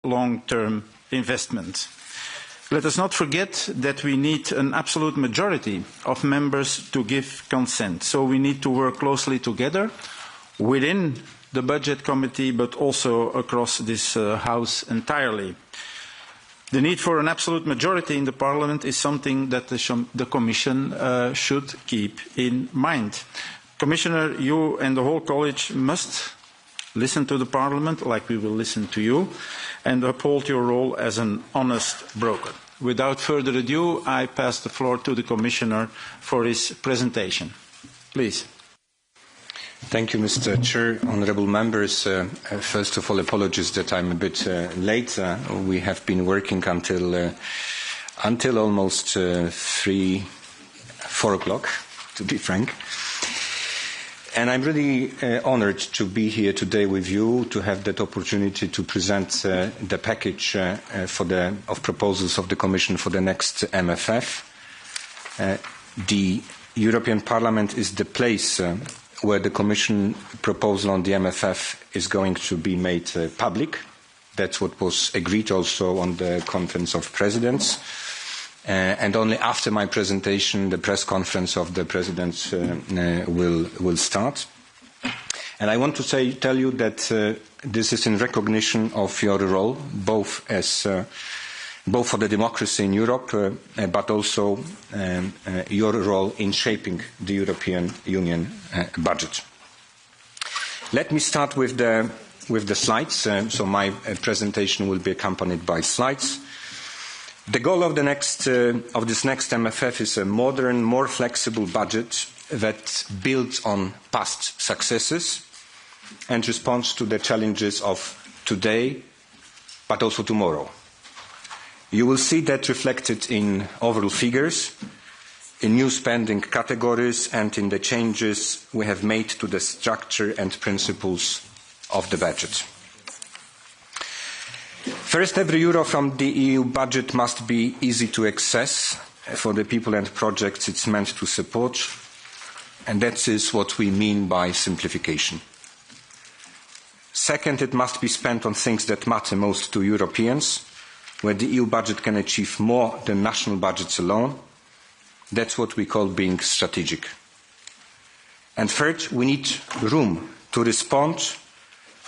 long-term investment. Let us not forget that we need an absolute majority of members to give consent. So we need to work closely together within the Budget Committee, but also across this House entirely. The need for an absolute majority in the Parliament is something that the Commission should keep in mind. Commissioner, you and the whole College must listen to the Parliament, like we will listen to you, and uphold your role as an honest broker. Without further ado, I pass the floor to the Commissioner for his presentation. Please. Thank you, Mr. Chair. Honourable members, first of all, apologies that I'm a bit late. We have been working until almost 4 o'clock, to be frank. And I'm really honoured to be here today with you, to have that opportunity to present the package of proposals of the Commission for the next MFF. The European Parliament is the place where the Commission proposal on the MFF is going to be made public. That's what was agreed also on the Conference of Presidents. And only after my presentation, the press conference of the Presidents will start. And I want to tell you that this is in recognition of your role, both for the democracy in Europe, but also your role in shaping the European Union budget. Let me start with the slides. So my presentation will be accompanied by slides. The goal of this next MFF is a modern, more flexible budget that builds on past successes and responds to the challenges of today, but also tomorrow. You will see that reflected in overall figures, in new spending categories, and in the changes we have made to the structure and principles of the budget. First, every euro from the EU budget must be easy to access for the people and projects it's meant to support, and that is what we mean by simplification. Second, it must be spent on things that matter most to Europeans, where the EU budget can achieve more than national budgets alone. That's what we call being strategic. And third, we need room to respond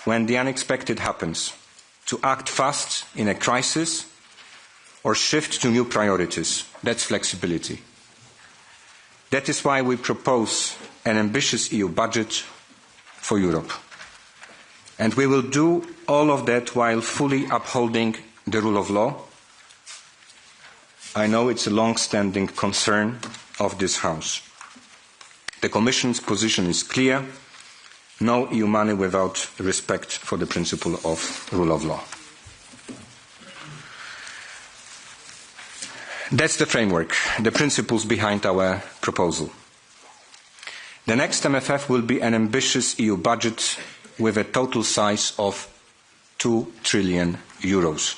when the unexpected happens, to act fast in a crisis or shift to new priorities. That's flexibility. That is why we propose an ambitious EU budget for Europe. And we will do all of that while fully upholding the rule of law. I know it's a long-standing concern of this House. The Commission's position is clear. No EU money without respect for the principle of rule of law. That's the framework, the principles behind our proposal. The next MFF will be an ambitious EU budget with a total size of 2 trillion euros.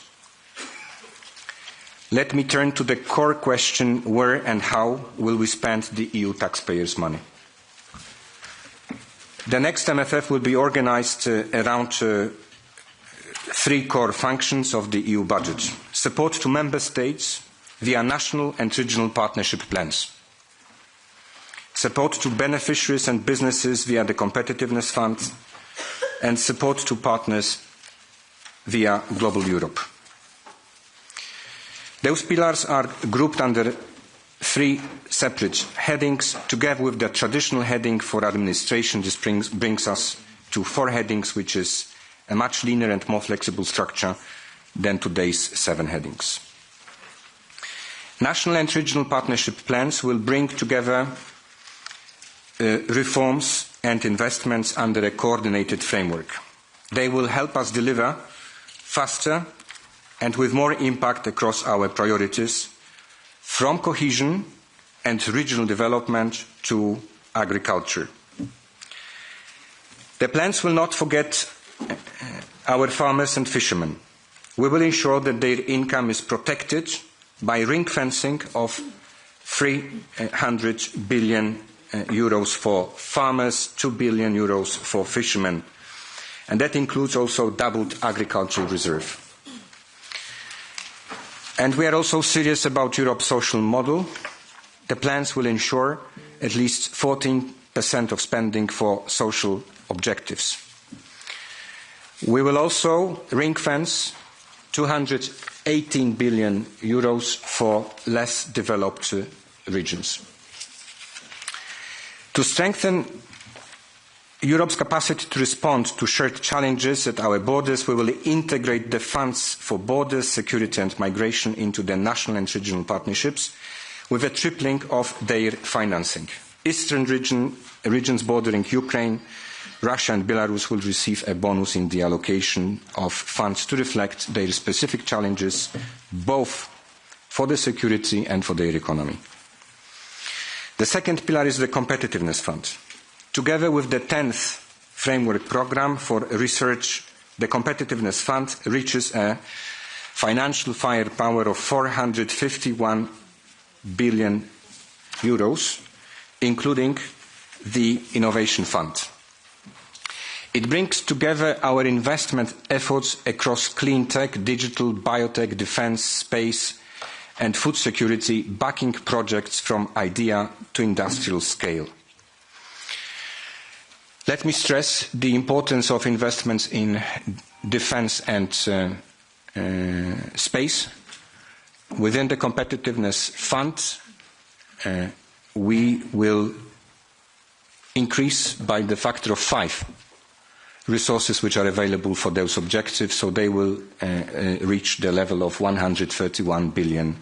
Let me turn to the core question: where and how will we spend the EU taxpayers' money? The next MFF will be organised around 3 core functions of the EU budget: support to member states via national and regional partnership plans, support to beneficiaries and businesses via the Competitiveness Fund, and support to partners via Global Europe. Those pillars are grouped under 3 separate headings, together with the traditional heading for administration. This brings us to 4 headings, which is a much leaner and more flexible structure than today's 7 headings. National and regional partnership plans will bring together reforms and investments under a coordinated framework. They will help us deliver faster and with more impact across our priorities, from cohesion and regional development to agriculture. The plans will not forget our farmers and fishermen. We will ensure that their income is protected by ring-fencing of 300 billion euros for farmers, 2 billion euros for fishermen. And that includes also doubled agricultural reserve. And we are also serious about Europe's social model. The plans will ensure at least 14% of spending for social objectives. We will also ring-fence €218 billion for less developed regions. To strengthen Europe's capacity to respond to shared challenges at our borders, we will integrate the funds for borders, security and migration into the national and regional partnerships with a tripling of their financing. Eastern regions bordering Ukraine, Russia and Belarus will receive a bonus in the allocation of funds to reflect their specific challenges, both for the security and for their economy. The second pillar is the Competitiveness Fund. Together with the 10th Framework Programme for Research, the Competitiveness Fund reaches a financial firepower of €451 billion, including the Innovation Fund. It brings together our investment efforts across clean tech, digital, biotech, defence, space and food security, backing projects from idea to industrial scale. Let me stress the importance of investments in defence and space. Within the Competitiveness Fund, we will increase by the factor of 5 resources which are available for those objectives, so they will reach the level of €131 billion.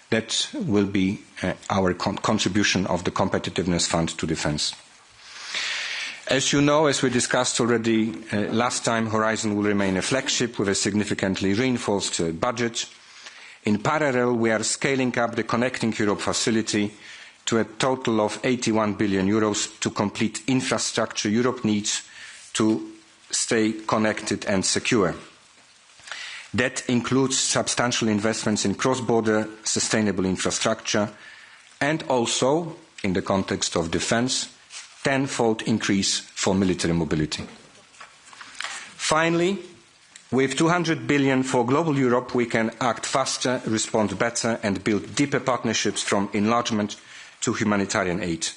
That will be our contribution of the Competitiveness Fund to defence. As you know, as we discussed already last time, Horizon will remain a flagship with a significantly reinforced budget. In parallel, we are scaling up the Connecting Europe facility to a total of €81 billion to complete infrastructure Europe needs to stay connected and secure. That includes substantial investments in cross-border sustainable infrastructure and also, in the context of defence, tenfold increase for military mobility. Finally, with €200 billion for global Europe, we can act faster, respond better and build deeper partnerships from enlargement to humanitarian aid.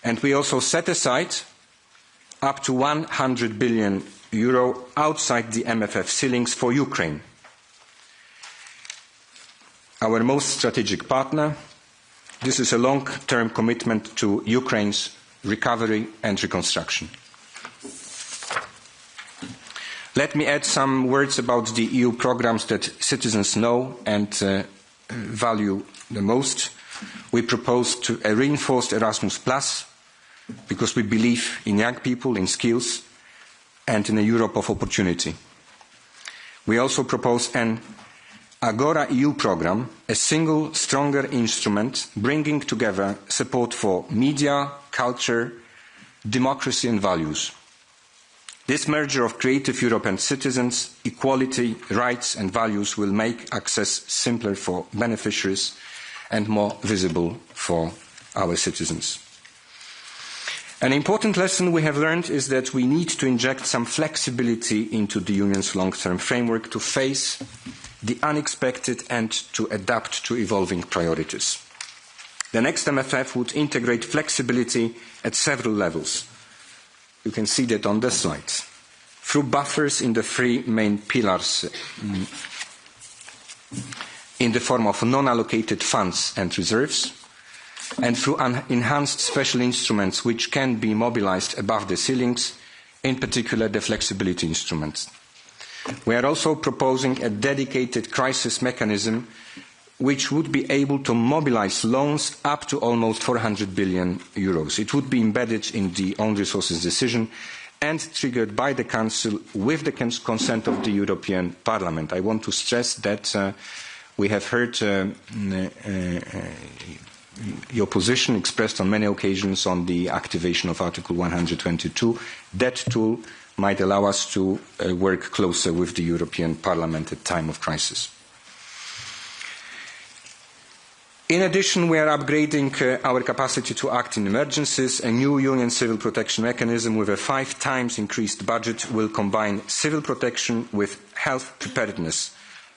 And we also set aside up to €100 billion outside the MFF ceilings for Ukraine, our most strategic partner. This is a long-term commitment to Ukraine's recovery and reconstruction. Let me add some words about the EU programmes that citizens know and value the most. We propose a reinforced Erasmus+, because we believe in young people, in skills, and in a Europe of opportunity. We also propose an Agora EU programme, a single, stronger instrument bringing together support for media, culture, democracy and values. This merger of creative Europe and citizens, equality, rights and values will make access simpler for beneficiaries and more visible for our citizens. An important lesson we have learned is that we need to inject some flexibility into the Union's long-term framework to face the unexpected and to adapt to evolving priorities. The next MFF would integrate flexibility at several levels. You can see that on the slides. Through buffers in the 3 main pillars in the form of non-allocated funds and reserves, and through enhanced special instruments which can be mobilised above the ceilings, in particular the flexibility instruments. We are also proposing a dedicated crisis mechanism which would be able to mobilise loans up to almost €400 billion. It would be embedded in the own resources decision and triggered by the Council with the consent of the European Parliament. I want to stress that we have heard your position expressed on many occasions on the activation of Article 122. That tool might allow us to work closer with the European Parliament at time of crisis. In addition, we are upgrading our capacity to act in emergencies. A new Union civil protection mechanism with a 5 times increased budget will combine civil protection with health preparedness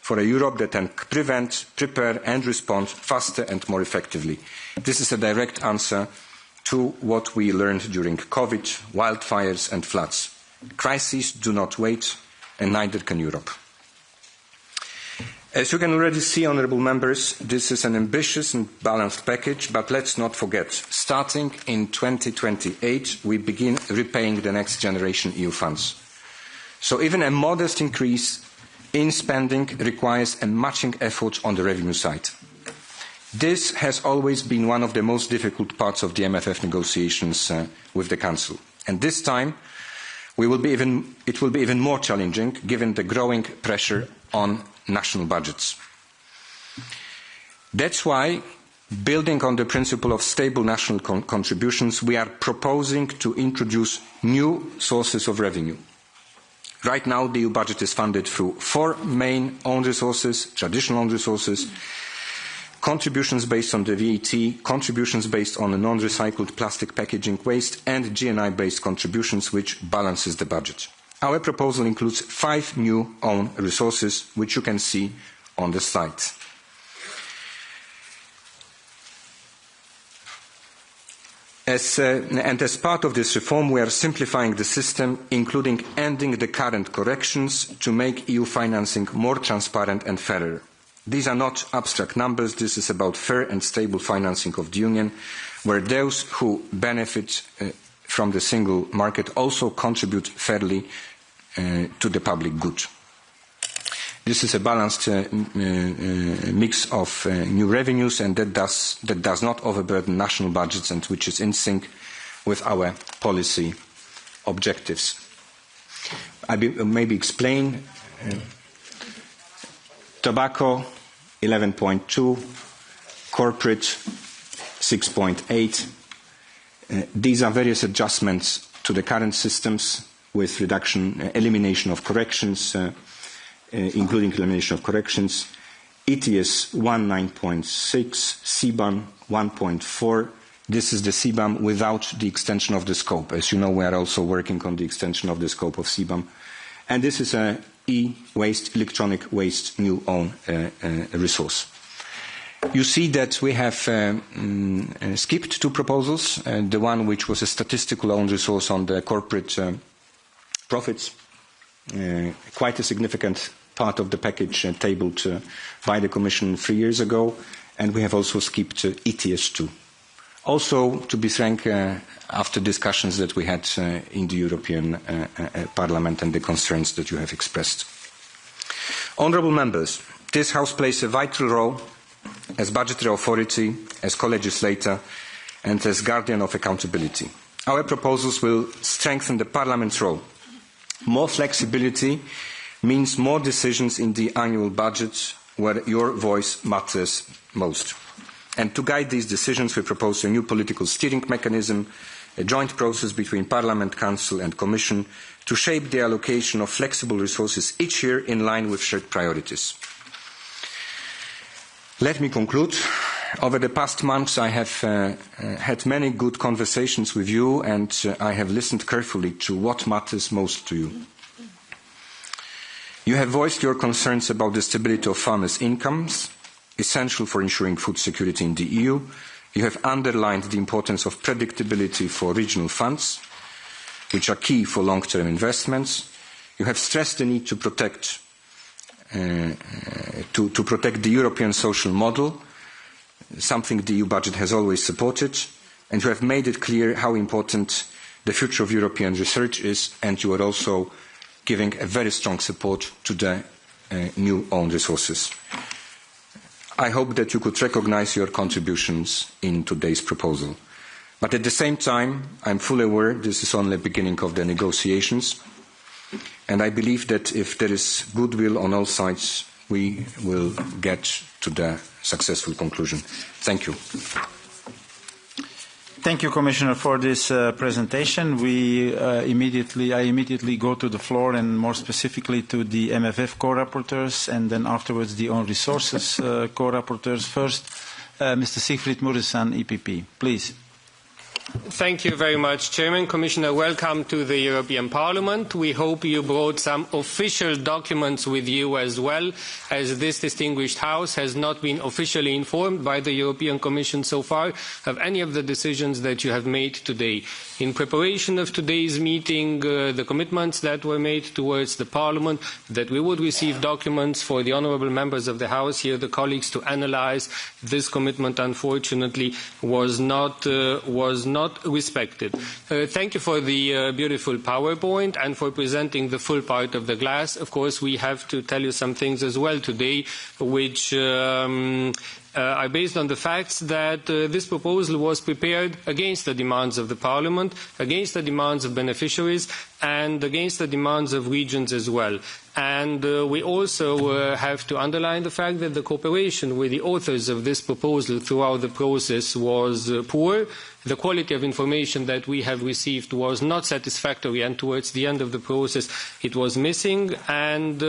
for a Europe that can prevent, prepare and respond faster and more effectively. This is a direct answer to what we learned during COVID, wildfires and floods. Crises do not wait, and neither can Europe. As you can already see, honourable members, this is an ambitious and balanced package, but let's not forget, starting in 2028, we begin repaying the next generation EU funds. So even a modest increase in spending requires a matching effort on the revenue side. This has always been one of the most difficult parts of the MFF negotiations with the Council. And this time, it will be even more challenging given the growing pressure on national budgets. That's why, building on the principle of stable national contributions, we are proposing to introduce new sources of revenue. Right now, the EU budget is funded through 4 main own resources, traditional own resources, contributions based on the VAT, contributions based on the non-recycled plastic packaging waste, and GNI-based contributions, which balances the budget. Our proposal includes 5 new own resources, which you can see on the slide. As part of this reform, we are simplifying the system, including ending the current corrections to make EU financing more transparent and fairer. These are not abstract numbers. This is about fair and stable financing of the Union, where those who benefit from the single market also contribute fairly to the public good. This is a balanced mix of new revenues, and that does not overburden national budgets and which is in sync with our policy objectives. I maybe explain. Tobacco, 11.2, corporate, 6.8. These are various adjustments to the current systems with elimination of corrections, including elimination of corrections. ETS 1.9.6, CBAM 1.4. This is the CBAM without the extension of the scope. As you know, we are also working on the extension of the scope of CBAM. And this is a e-waste, electronic waste, new own resource. You see that we have skipped 2 proposals. The one which was a statistical own resource on the corporate profits, quite a significant part of the package tabled by the Commission 3 years ago, and we have also skipped ETS2. Also, to be frank, after discussions that we had in the European Parliament and the concerns that you have expressed. Honourable members, this House plays a vital role as budgetary authority, as co-legislator, and as guardian of accountability. Our proposals will strengthen the Parliament's role. More flexibility means more decisions in the annual budget where your voice matters most. And to guide these decisions, we propose a new political steering mechanism, a joint process between Parliament, Council and Commission to shape the allocation of flexible resources each year in line with shared priorities. Let me conclude. Over the past months, I have had many good conversations with you, and I have listened carefully to what matters most to you. You have voiced your concerns about the stability of farmers' incomes, essential for ensuring food security in the EU. You have underlined the importance of predictability for regional funds, which are key for long-term investments. You have stressed the need to protect the European social model, something the EU budget has always supported, and you have made it clear how important the future of European research is, and you are also giving a very strong support to the new own resources. I hope that you could recognise your contributions in today's proposal. But at the same time, I am fully aware this is only the beginning of the negotiations, and I believe that if there is goodwill on all sides, we will get to the successful conclusion. Thank you. Thank you, Commissioner, for this presentation. I immediately go to the floor, and more specifically to the MFF co-rapporteurs, and then afterwards the own resources co-rapporteurs. First, Mr. Siegfried Muresan, EPP, please. Thank you very much, Chairman. Commissioner, welcome to the European Parliament. We hope you brought some official documents with you as well, as this distinguished House has not been officially informed by the European Commission so far of any of the decisions that you have made today. In preparation of today's meeting, the commitments that were made towards the Parliament, that we would receive documents for the honourable members of the House here, the colleagues, to analyse this commitment, unfortunately, was not respected. Thank you for the beautiful PowerPoint and for presenting the full part of the glass. Of course, we have to tell you some things as well today, which are based on the facts that this proposal was prepared against the demands of the Parliament, against the demands of beneficiaries, and against the demands of regions as well. And we also have to underline the fact that the cooperation with the authors of this proposal throughout the process was poor. The quality of information that we have received was not satisfactory, and towards the end of the process it was missing, and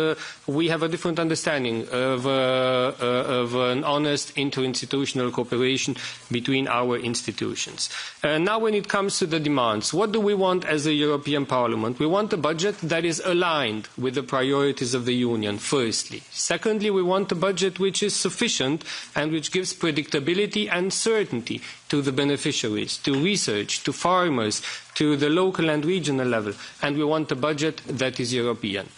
we have a different understanding of an honest interinstitutional cooperation between our institutions. Now when it comes to the demands, what do we want as a European Parliament? We want a budget that is aligned with the priorities of the Union, firstly. Secondly, we want a budget which is sufficient and which gives predictability and certainty to the beneficiaries, to research, to farmers, to the local and regional level. And we want a budget that is European.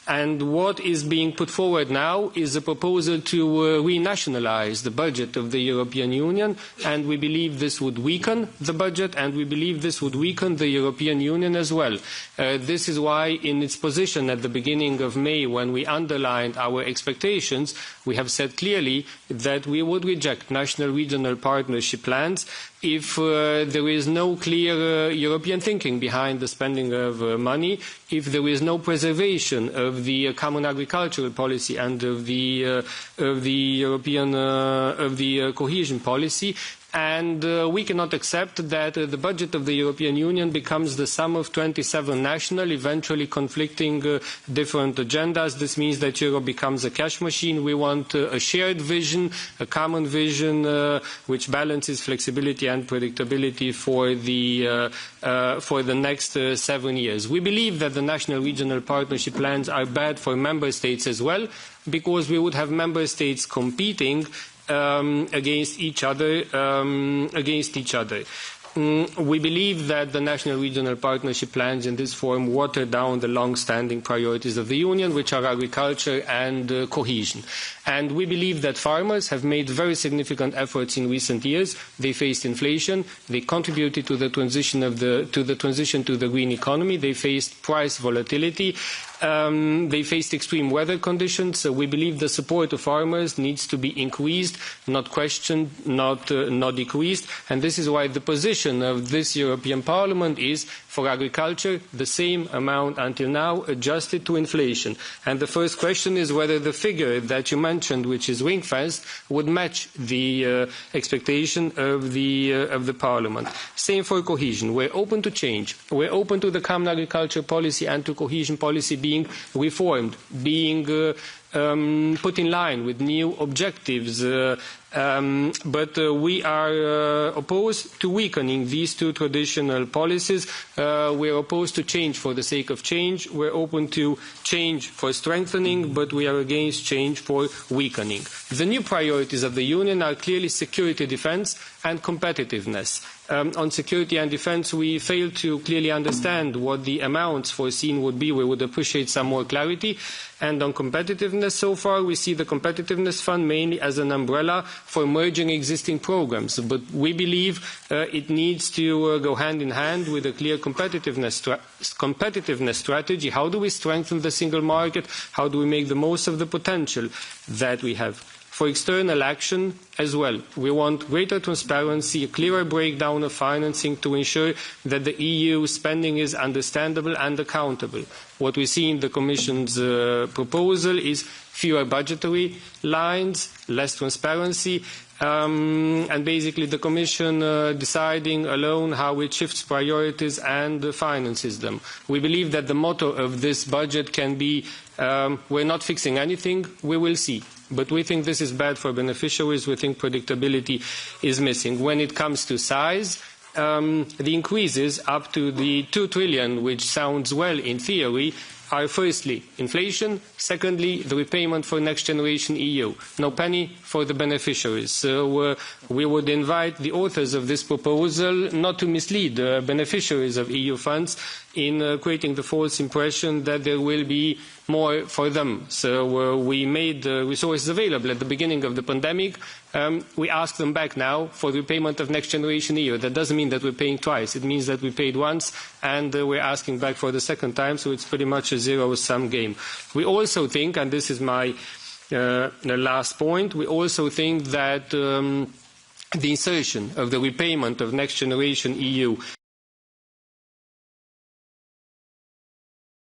And what is being put forward now is a proposal to renationalise the budget of the European Union, and we believe this would weaken the budget, and we believe this would weaken the European Union as well. This is why in its position at the beginning of May, when we underlined our expectations, we have said clearly that we would reject national regional partnership plans if there is no clear European thinking behind the spending of money, if there is no preservation of the common agricultural policy and of the cohesion policy. And we cannot accept that the budget of the European Union becomes the sum of 27 national, eventually conflicting different agendas. This means that Europe becomes a cash machine. We want a shared vision, a common vision, which balances flexibility and predictability for the next 7 years. We believe that the national regional partnership plans are bad for member states as well, because we would have member states competing against each other. We believe that the national regional partnership plans in this form water down the long-standing priorities of the Union, which are agriculture and cohesion. And we believe that farmers have made very significant efforts in recent years. They faced inflation. They contributed to the transition to the green economy. They faced price volatility. They faced extreme weather conditions. So we believe the support of farmers needs to be increased, not questioned, not decreased. And this is why the position of this European Parliament is for agriculture the same amount until now, adjusted to inflation. And the first question is whether the figure that you mentioned, which is ring-fenced, would match the expectation of the Parliament. Same for cohesion. We're open to change. We're open to the common agriculture policy and to cohesion policy being reformed, being put in line with new objectives. But we are opposed to weakening these two traditional policies. We are opposed to change for the sake of change. We are open to change for strengthening, but we are against change for weakening. The new priorities of the Union are clearly security, defence and competitiveness. On security and defence, we fail to clearly understand what the amounts foreseen would be. We would appreciate some more clarity. And on competitiveness, so far, we see the Competitiveness Fund mainly as an umbrella for merging existing programs. But we believe it needs to go hand in hand with a clear competitiveness strategy. How do we strengthen the single market? How do we make the most of the potential that we have? For external action as well, we want greater transparency, a clearer breakdown of financing to ensure that the EU spending is understandable and accountable. What we see in the Commission's proposal is fewer budgetary lines, less transparency, and basically the Commission deciding alone how it shifts priorities and finances them. We believe that the motto of this budget can be, we're not fixing anything, we will see. But we think this is bad for beneficiaries. We think predictability is missing. When it comes to size, the increases up to the 2 trillion, which sounds well in theory, are firstly inflation, secondly the repayment for Next Generation EU. No penny for the beneficiaries. So we would invite the authors of this proposal not to mislead the beneficiaries of EU funds in creating the false impression that there will be more for them. So we made resources available at the beginning of the pandemic. We ask them back now for the repayment of Next Generation EU. That doesn't mean that we're paying twice. It means that we paid once and we're asking back for the second time, so it's pretty much a zero-sum game. We also think, and this is my last point, we also think that the insertion of the repayment of Next Generation EU